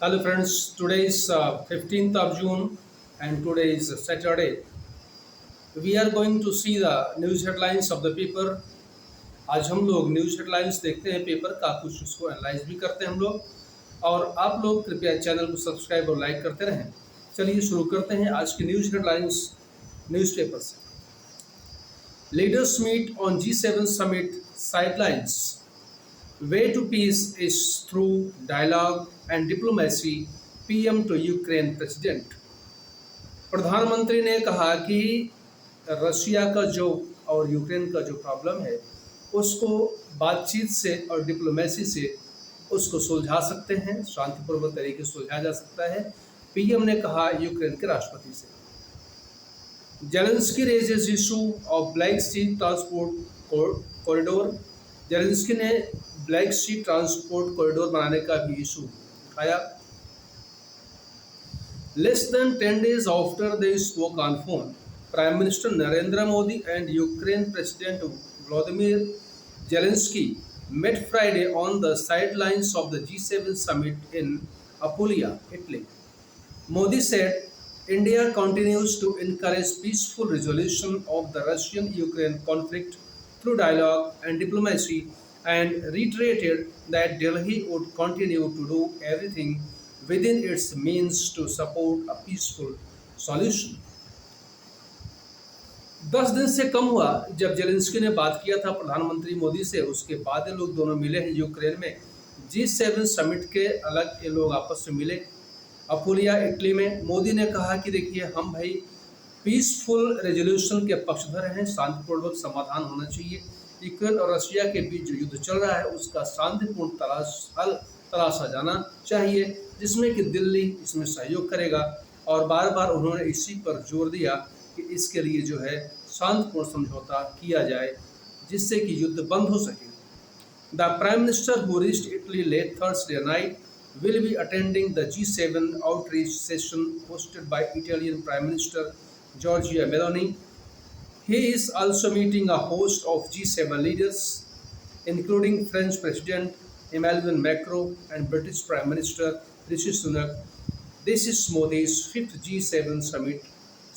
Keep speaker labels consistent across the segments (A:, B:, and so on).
A: Hello friends, today is 15th of June and today is Saturday. We are going to see the news headlines of the paper. आज हम लोग news headlines देखते हैं paper का, कुछ उसको analyse भी करते हैं हम लोग। और आप लोग कृपया चैनल को सब्सक्राइब और लाइक करते रहें। चलिए शुरू करते हैं आज की न्यूज हेडलाइंस न्यूज़पेपर से। Leaders meet on G7 summit sidelines. Way to peace is through dialogue and diplomacy, PM to Ukraine president। प्रधानमंत्री ने कहा कि रशिया का जो और यूक्रेन का जो प्रॉब्लम है उसको बातचीत से और डिप्लोमेसी से उसको सुलझा सकते हैं, शांतिपूर्वक तरीके से सुलझाया जा सकता है, पीएम ने कहा यूक्रेन के राष्ट्रपति से। Zelensky raises issue of Black Sea transport corridor. Zelensky ने ब्लैक सी ट्रांसपोर्ट कॉरिडोर बनाने का भी इशू उठाया। Less than 10 days after they spoke on phone, Prime Minister Narendra Modi and Ukraine President Volodymyr Zelensky met Friday on the sidelines of the G7 summit in Apulia, Italy. Modi said India continues to encourage peaceful resolution of the Russian-Ukraine conflict through dialogue and diplomacy, and reiterated that Delhi would continue to do everything within its means to support a peaceful solution। 10 दिन से कम हुआ जब Zelensky ने बात किया था प्रधानमंत्री मोदी से, उसके बाद ये लोग दोनों मिले हैं यूक्रेन में। G7 समिट के अलग ये लोग आपस में मिले अपुलिया, इटली में। मोदी ने कहा कि देखिए हम भाई पीसफुल रेजोल्यूशन के पक्षधर हैं, शांतिपूर्वक समाधान होना चाहिए। यूक्रेन और रशिया के बीच जो युद्ध चल रहा है उसका शांतिपूर्ण हल तलाशा जाना चाहिए, जिसमें कि दिल्ली इसमें सहयोग करेगा। और बार बार उन्होंने इसी पर जोर दिया कि इसके लिए जो है शांतिपूर्ण समझौता किया जाए जिससे कि युद्ध बंद हो सके। The prime minister who reached Italy late Thursday night will be attending the G7 outreach session hosted by Italian Prime Minister Giorgia Meloni. He is also meeting a host of G7 leaders, including French President Emmanuel Macron and British Prime Minister Rishi Sunak. This is Modi's 5th G7 summit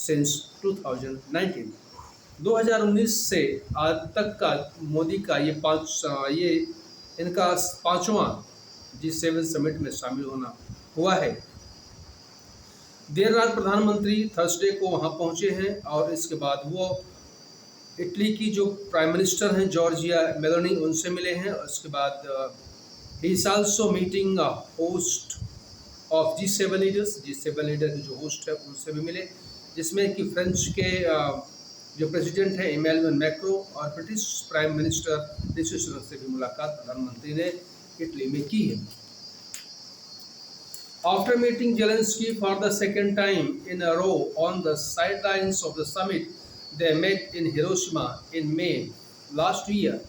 A: since 2019. 2019 से आज तक का मोदी का ये इनका पांचवा G7 summit में शामिल होना हुआ है। देर रात प्रधानमंत्री थर्सडे को वहां पहुंचे हैं और इसके बाद वो इटली की जो प्राइम मिनिस्टर हैं जॉर्जिया मेलोनी उनसे मिले हैं। उसके बाद he is also meeting a host of G7 leaders. G7 leader के जो होस्ट है उनसे भी मिले, जिसमें कि फ्रेंच के जो प्रेसिडेंट हैं इमैनुअल मैक्रो और British prime minister Rishi Sunak से भी मुलाकात प्रधानमंत्री ने इटली में की है। After meeting Zelensky for the second time in a row on the sidelines of the summit they met in Hiroshima in May last year,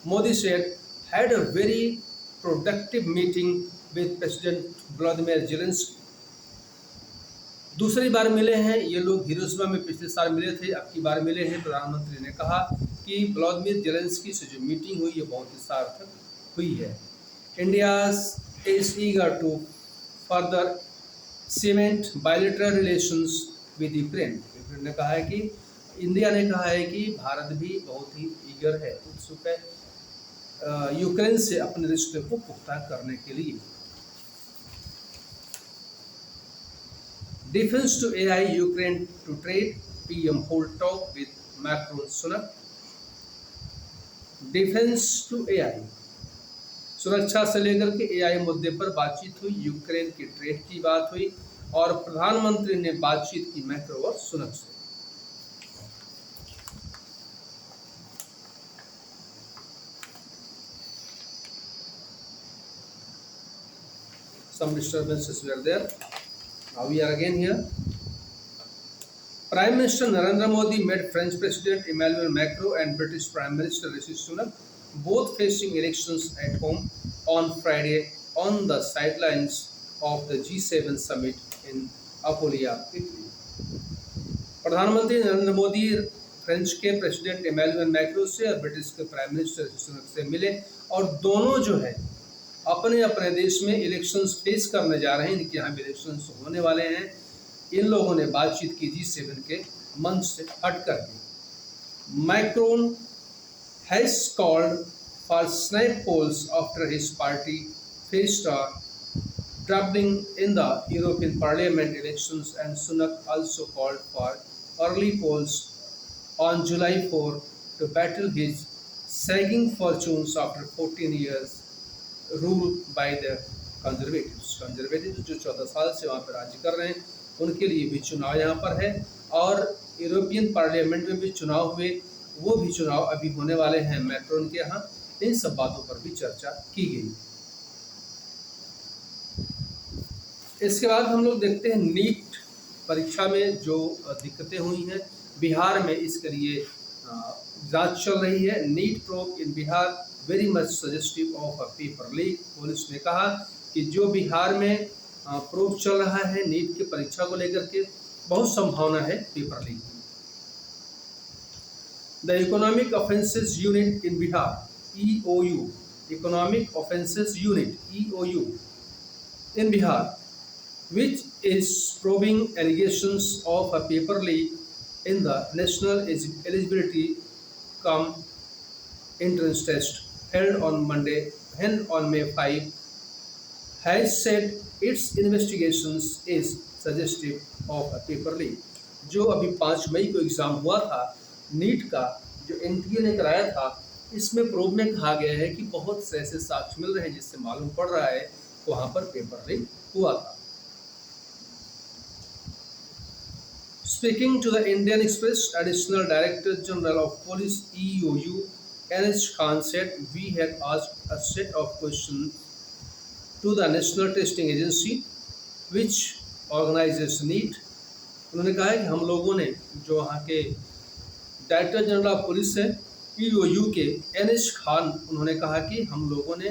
A: Modi said had a very productive meeting with President Volodymyr Zelensky। दूसरी बार मिले हैं ये लोग, Hiroshima में पिछले साल मिले थे, अब की बार मिले हैं। प्रधानमंत्री ने कहा कि व्लादिमीर जेलेंस्की से जो मीटिंग हुई है बहुत ही सार्थक हुई है। India is eager to further cement bilateral relations with Ukraine। Ukraine ने कहा है कि इंडिया ने कहा है कि भारत भी बहुत ही ईगर है, उत्सुक है यूक्रेन से अपने रिश्ते को पुख्ता करने के लिए। Defence to AI Ukraine to trade, PM hold talk with Macron Sunak. Defence to AI, सुरक्षा से लेकर के AI मुद्दे पर बातचीत हुई, यूक्रेन की ट्रेड की बात हुई और प्रधानमंत्री ने बातचीत की मैक्रो और सुनक से। Some disturbances were there. Now we are again here. Prime Minister Narendra Modi met French President Emmanuel Macron and British Prime Minister Rishi Sunak, both facing elections at home, on Friday on the sidelines of the G7 summit in Apulia, Italy। प्रधानमंत्री Narendra Modi French के president Emmanuel Macron से और British के prime minister रिशी सुनक से मिले और दोनों जो है अपने अपने देश में इलेक्शंस फेस करने जा रहे हैं, इनके यहाँ भी इलेक्शंस होने वाले हैं। इन लोगों ने बातचीत की G7 के मंच से हट करके। Macron has called for snap polls after his party faced a doubling in the European Parliament elections, and Sunak also called for early polls on July 4 to battle his sagging fortunes after 14 years rule by the Conservatives. Conservatives जो 14 साल से वहाँ पर राज्य कर रहे हैं, उनके लिए भी चुनाव यहाँ पर है, और यूरोपियन पार्लियामेंट में भी चुनाव हुए, वो भी चुनाव अभी होने वाले हैं मैक्रोन के यहाँ। इन सब बातों पर भी चर्चा की गई। इसके बाद हम लोग देखते हैं नीट परीक्षा में जो दिक्कतें हुई हैं बिहार में, इसके लिए जांच चल रही है। NEET probe in Bihar very much suggestive of a paper leak. Police ने कहा कि जो बिहार में प्रोब चल रहा है नीट की परीक्षा को लेकर के, बहुत संभावना है paper leak. The Economic Offences Unit in Bihar, EOU, Economic Offences Unit, EOU, in Bihar, which is probing allegations of a paper leak in the National Eligibility Cum Entrance Test held on May 5, has said its investigations is suggestive of a paper leak। जो अभी 5 मई को exam हुआ था NEET का, जो NTA ने कराया था, इसमें प्रोब में कहा गया है कि बहुत से ऐसे साक्ष्य मिल रहे हैं जिससे मालूम पड़ रहा है कि वहाँ पर पेपर लीक हुआ था। Speaking to the Indian Express, Additional Director General of Police EOU NH Khan said, "We had asked a set of questions to the National Testing Agency, which organizes NEET." उन्होंने कहा है कि हम लोगों ने जो वहाँ के डायरेक्टर जनरल ऑफ पुलिस है EOU के NH खान, उन्होंने कहा कि हम लोगों ने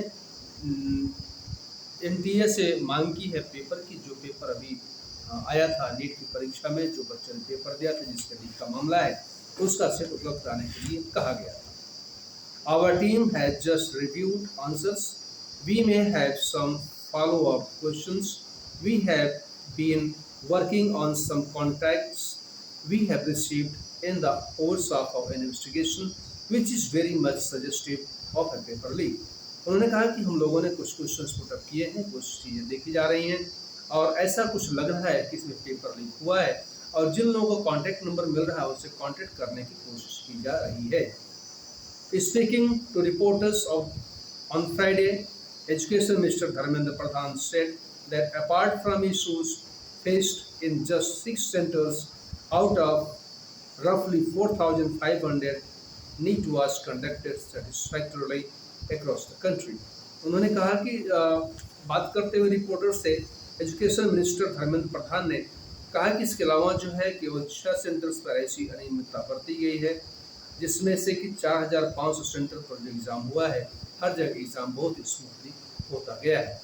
A: NTA से मांग की है पेपर की, जो पेपर अभी आया था नीट की परीक्षा में, जो बच्चों ने पेपर दिया था जिसके लीक का मामला है, उसका सेट उपलब्ध कराने के लिए कहा गया था। Our team has just reviewed answers. We may have some follow-up questions. We have been working on some contacts we have received in the course of our investigation, which is very much suggestive of a paper leak. उन्होंने कहा कि हम लोगों ने कुछ questions put up किए हैं, कुछ चीज़ें देखी जा रही हैं, और ऐसा कुछ लग रहा है कि इसमें पेपर लीक हुआ है, और जिन लोगों को कॉन्टैक्ट नंबर मिल रहा है उससे कॉन्टैक्ट करने की कोशिश की जा रही है। Speaking to reporters on Friday, Education Minister Dharmendra Pradhan said that apart from issues faced in just 6 centers out of roughly 4,500, NEET was conducted satisfactorily across the country. उन्होंने कहा कि बात करते हुए रिपोर्टर से एजुकेशन मिनिस्टर धर्मेंद्र प्रधान ने कहा कि इसके अलावा जो है केवल 6 सेंटर्स पर ऐसी अनियमितता बरती गई है, जिसमें से कि 4,500 सेंटर पर जो एग्ज़ाम हुआ है, हर जगह एग्ज़ाम बहुत ही स्मूथली होता गया है।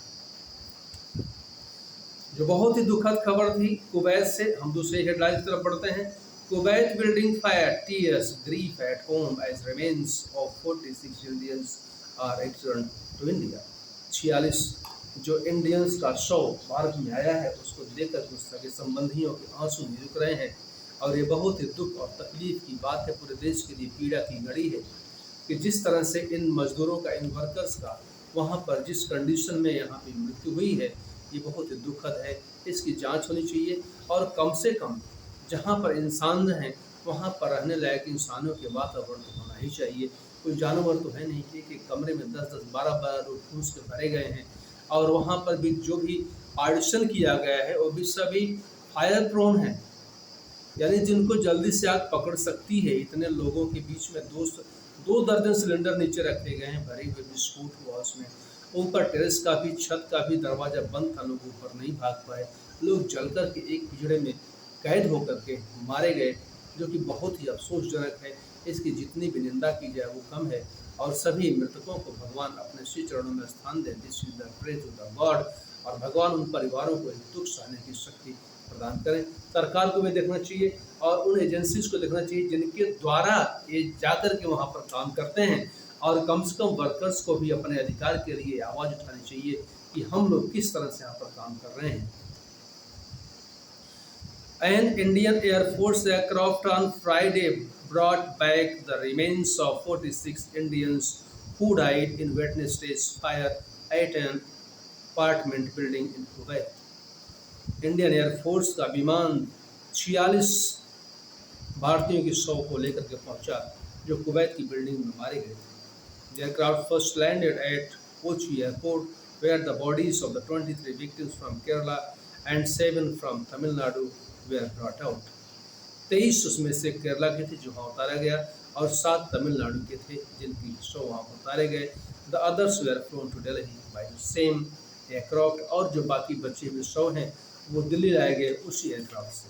A: जो बहुत ही दुखद खबर थी कुवैत से, हम दूसरे हेडलाइन की तरफ बढ़ते हैं। Kuwait building fire, tears, grief at home as remains of 46 Indians are return to India. 46 जो इंडियंस का शव भारत में आया है, उसको देखकर कुछ सगे संबंधियों के आंसू नहीं रुक रहे हैं, और ये बहुत ही दुख और तकलीफ की बात है, पूरे देश के लिए पीड़ा की घड़ी है कि जिस तरह से इन मजदूरों का, इन वर्कर्स का वहाँ पर जिस कंडीशन में यहाँ पे मृत्यु हुई है, ये बहुत ही दुखद है। इसकी जांच होनी चाहिए, और कम से कम जहाँ पर इंसान हैं वहाँ पर रहने लायक इंसानों के वातावरण तो होना ही चाहिए। कोई जानवर तो है नहीं कि एक कमरे में 10-10, 12-12 लोग ठूस के भरे गए हैं, और वहाँ पर भी जो भी पार्टीशन किया गया है वो भी सभी फायर प्रोन हैं, यानी जिनको जल्दी से आग पकड़ सकती है। इतने लोगों के बीच में 2 दर्जन सिलेंडर नीचे रखे गए हैं, भरे हुए विस्फोट हुआ उसमें। ऊपर टेरेस का भी, छत का भी दरवाज़ा बंद था, लोग ऊपर नहीं भाग पाए, लोग जल कर के एक पिंजड़े में कैद होकर के मारे गए, जो कि बहुत ही अफसोसजनक है। इसकी जितनी भी निंदा की जाए वो कम है, और सभी मृतकों को भगवान अपने श्री चरणों में स्थान दे। This is the pray to the god, और भगवान उन परिवारों को दुख सहने की शक्ति प्रदान करें। सरकार को भी देखना चाहिए और उन एजेंसीज को देखना चाहिए जिनके द्वारा ये जाकर के वहाँ पर काम करते हैं, और कम से कम वर्कर्स को भी अपने अधिकार के लिए आवाज़ उठानी चाहिए कि हम लोग किस तरह से यहाँ पर काम कर रहे हैं। An Indian Air Force aircraft on Friday brought back the remains of 46 Indians who died in Wednesday's fire at an apartment building in Kuwait. Indian air force का विमान 46 भारतीयों की शव को लेकर के पहुंचा जो कुवैत की बिल्डिंग में मारे गए थे। The aircraft first landed at Kochi airport where the bodies of the 23 victims from Kerala and 7 from Tamil Nadu were brought out. 23 उसमें से केरला के थे जो वहाँ उतारा गया और 7 तमिलनाडु के थे जिनकी शव वहाँ उतारे गए। The others were flown to Delhi by the same aircraft और जो बाकी बचे हुए शव हैं वो दिल्ली लाए गए उसी एयरक्राफ्ट से।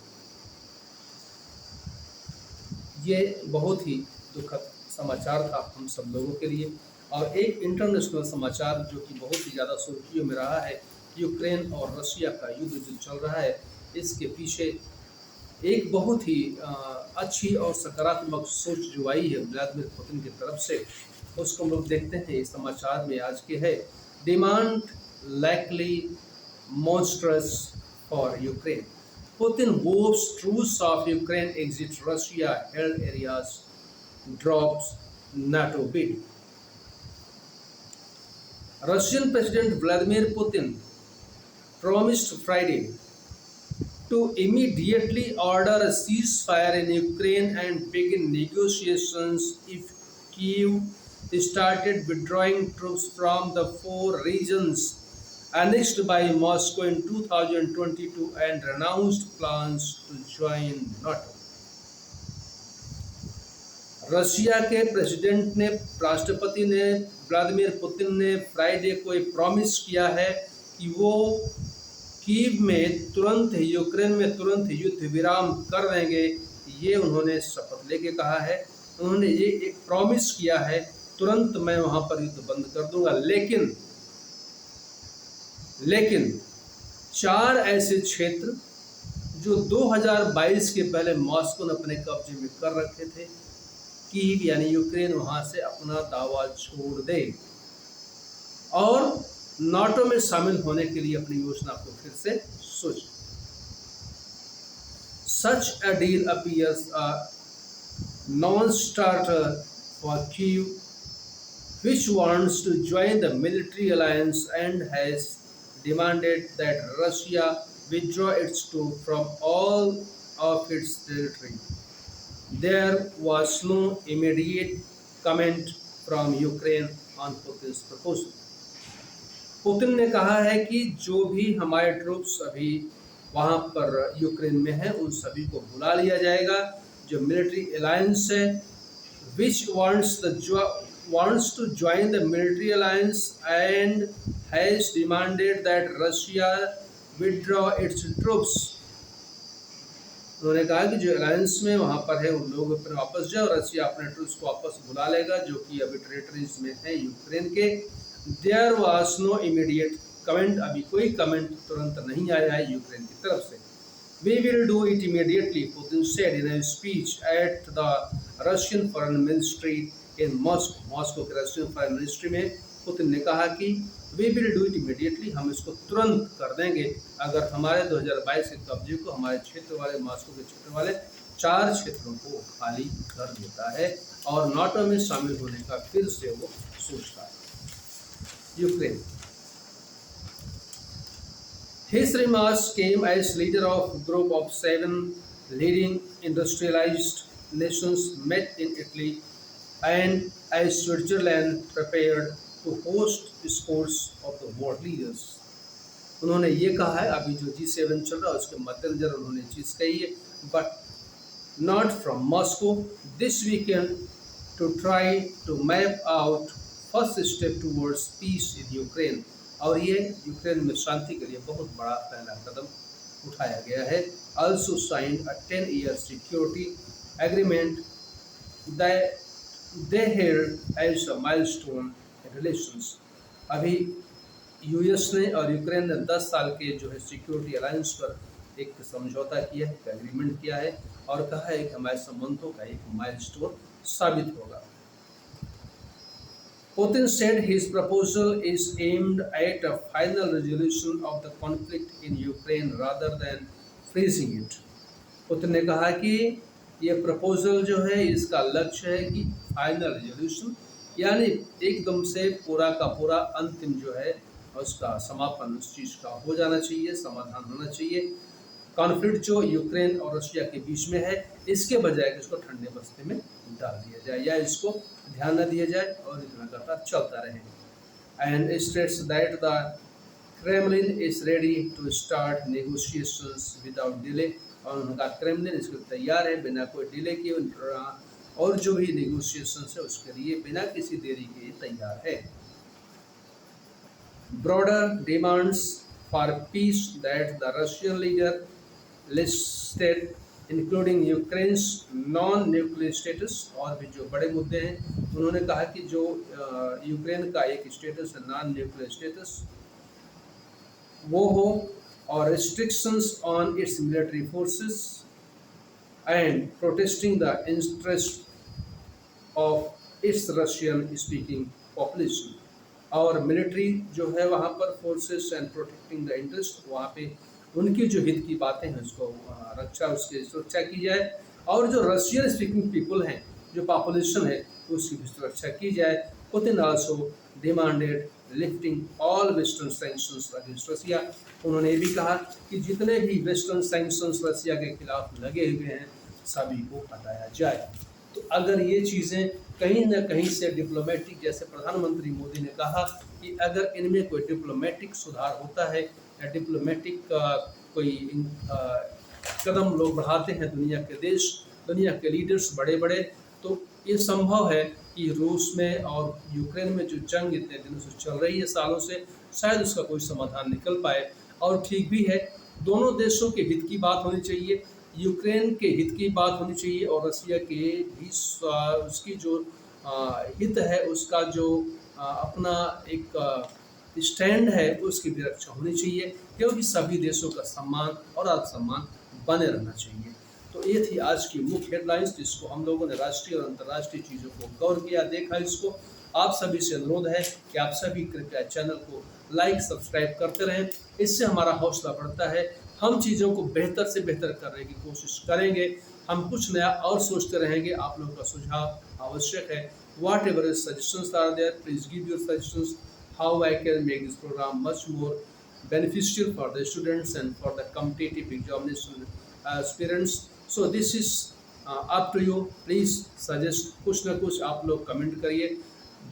A: ये बहुत ही दुखद समाचार था हम सब लोगों के लिए। और एक इंटरनेशनल समाचार जो कि बहुत ही ज़्यादा सुर्खियों में रहा है, यूक्रेन और रशिया का युद्ध जो चल रहा है, इसके पीछे एक बहुत ही अच्छी और सकारात्मक सोच जो आई है व्लादिमीर पुतिन की तरफ से, उसको हम लोग देखते हैं। इस समाचार में आज के है demand likely monstrous for Ukraine. Putin hopes truce of Ukraine exit Russia held areas, drops NATO bid. Russian President Vladimir Putin promised Friday to immediately order a ceasefire in Ukraine and begin negotiations if Kyiv started withdrawing troops from the 4 regions annexed by Moscow in 2022 and renounced plans to join NATO. Russia के president ने, राष्ट्रपति ने, Vladimir Putin ने Friday को एक promise किया है कि वो कीव में तुरंत, यूक्रेन में तुरंत युद्ध विराम कर देंगे। ये उन्होंने शपथ लेके कहा है, उन्होंने ये एक प्रॉमिस किया है तुरंत मैं वहाँ पर युद्ध बंद कर दूंगा। लेकिन 4 ऐसे क्षेत्र जो 2022 के पहले मॉस्को ने अपने कब्जे में कर रखे थे, कीव यानी यूक्रेन वहाँ से अपना दावा छोड़ दे और नाटो में शामिल होने के लिए अपनी योजना को फिर से सोचे। Such a deal appears a non-starter for Kyiv, which wants to join the military alliance and has demanded that Russia withdraw its troops from all of its territory. There was no immediate comment from Ukraine on Putin's proposal. Putin ने कहा है कि जो भी हमारे troops अभी वहाँ पर यूक्रेन में हैं उन सभी को बुला लिया जाएगा। जो मिलिट्री अलायंस है, which wants to join the military alliance and has demanded that Russia withdraw its troops. उन्होंने कहा कि जो अलायंस में वहाँ पर है उन लोग अपने वापस जाए और रशिया अपने ट्रूप्स को वापस बुला लेगा जो कि अभी टेरिटरीज में है यूक्रेन के। There was no immediate comment, अभी कोई कमेंट तुरंत नहीं आया है यूक्रेन की तरफ से। We will do it immediately, Putin said in a speech at the Russian Foreign Ministry in Moscow. Moscow के रशियन फॉरेन मिनिस्ट्री में पुतिन ने कहा कि we will do it immediately, हम इसको तुरंत कर देंगे अगर हमारे 2022 के कब्जे को हमारे क्षेत्र वाले, मॉस्को के क्षेत्र वाले 4 क्षेत्रों को खाली कर देता है और नाटो में शामिल होने का फिर से वो सोचता है। Ukraine. His remarks came as leader of a group of 7 leading industrialized nations met in Italy and as Switzerland prepared to host scores of the world leaders. उन्होंने ये कहा है अभी जो G7 चल रहा है उसके मद्देनजर उन्होंने चीज़ कही है, but not from Moscow this weekend to try to map out first step towards peace in Ukraine. और ये यूक्रेन में शांति के लिए बहुत बड़ा पहला कदम उठाया गया है। Also signed a 10-year security agreement that they held as a milestone in relations. अभी यूएस ने और यूक्रेन ने 10 साल के जो है सिक्योरिटी अलायंस पर एक समझौता किया है, एक एग्रीमेंट किया है और कहा है कि हमारे संबंधों का एक माइलस्टोन साबित होगा। Putin said his proposal is aimed at a final resolution of the conflict in Ukraine rather than freezing it. Putin ने कहा कि ये प्रपोजल जो है इसका लक्ष्य है कि फाइनल रेजोल्यूशन यानी एकदम से पूरा का पूरा अंतिम जो है उसका समापन उस चीज़ का हो जाना चाहिए, समाधान होना चाहिए। कॉन्फ्लिक्ट जो यूक्रेन और रशिया के बीच में है इसके बजाय कि इसको ठंडे बस्ते में डाल दिया जाए या इसको ध्यान न दिया जाए और इतना लगातार चलता रहे। And states that the Kremlin is ready to start negotiations without delay, और उनका क्रेमलिन इसके लिए तैयार है बिना कोई डिले किए, और जो भी नेगोशिएशंस है उसके लिए बिना किसी देरी के तैयार है। Broader demands for piece that the Russian leader listed including Ukraine's non nuclear status, और भी जो बड़े मुद्दे हैं उन्होंने कहा कि जो यूक्रेन का एक स्टेटस है नॉन न्यूक्लियर स्टेटस वो हो, और restrictions on its military forces and protesting the interest of its Russian speaking population, और मिलिट्री जो है वहाँ पर forces and protecting the interest, वहाँ पे उनकी जो हित की बातें हैं उसको रक्षा उसकी सुरक्षा की जाए, और जो रशियन स्पीकिंग पीपल हैं जो पॉपुलेशन है उसकी भी सुरक्षा की जाए। Putin also demanded lifting all western sanctions against Russia, उन्होंने ये भी कहा कि जितने भी वेस्टर्न सैंक्शंस रशिया के खिलाफ लगे हुए हैं सभी को हटाया जाए। तो अगर ये चीज़ें कहीं ना कहीं से डिप्लोमेटिक, जैसे प्रधानमंत्री मोदी ने कहा कि अगर इनमें कोई डिप्लोमेटिक सुधार होता है या डिप्लोमेटिक कोई कदम लोग बढ़ाते हैं दुनिया के देश, दुनिया के लीडर्स बड़े बड़े, तो ये संभव है कि रूस में और यूक्रेन में जो जंग इतने दिनों से चल रही है सालों से, शायद उसका कोई समाधान निकल पाए। और ठीक भी है, दोनों देशों के हित की बात होनी चाहिए, यूक्रेन के हित की बात होनी चाहिए और रशिया के भी उसकी जो हित है उसका जो अपना एक स्टैंड है उसकी भी रक्षा होनी चाहिए, क्योंकि सभी देशों का सम्मान और आत्मसम्मान बने रहना चाहिए। तो ये थी आज की मुख्य हेडलाइंस जिसको हम लोगों ने राष्ट्रीय और अंतर्राष्ट्रीय चीज़ों को गौर किया, देखा इसको। आप सभी से अनुरोध है कि आप सभी कृपया चैनल को लाइक सब्सक्राइब करते रहें, इससे हमारा हौसला बढ़ता है, हम चीज़ों को बेहतर से बेहतर करने की कोशिश करेंगे, हम कुछ नया और सोचते रहेंगे। आप लोगों का सुझाव आवश्यक है। Whatever suggestions are there, please give your suggestions how I can make this programme much more beneficial for the students and for the competitive examination aspirants. So this is up to you. Please suggest, कुछ ना कुछ आप लोग comment करिए,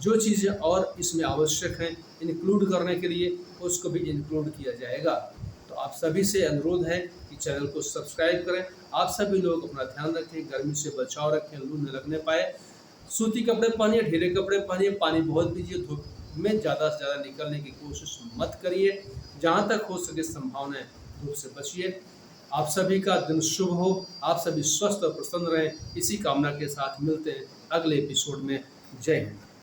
A: जो चीज़ें और इसमें आवश्यक हैं इंक्लूड करने के लिए उसको भी इंक्लूड किया जाएगा। तो आप सभी से अनुरोध है कि चैनल को सब्सक्राइब करें। आप सभी लोग अपना ध्यान रखें, गर्मी से बचाव रखें, लू न लगने पाए, सूती कपड़े पहनिए, ढीले कपड़े पहनिए, पानी बहुत पीजिए, धूप में ज़्यादा से ज़्यादा निकलने की कोशिश मत करिए, जहाँ तक हो सके संभावनाएं धूप से बचिए। आप सभी का दिन शुभ हो, आप सभी स्वस्थ और प्रसन्न रहें, इसी कामना के साथ मिलते हैं अगले एपिसोड में। जय हिंद।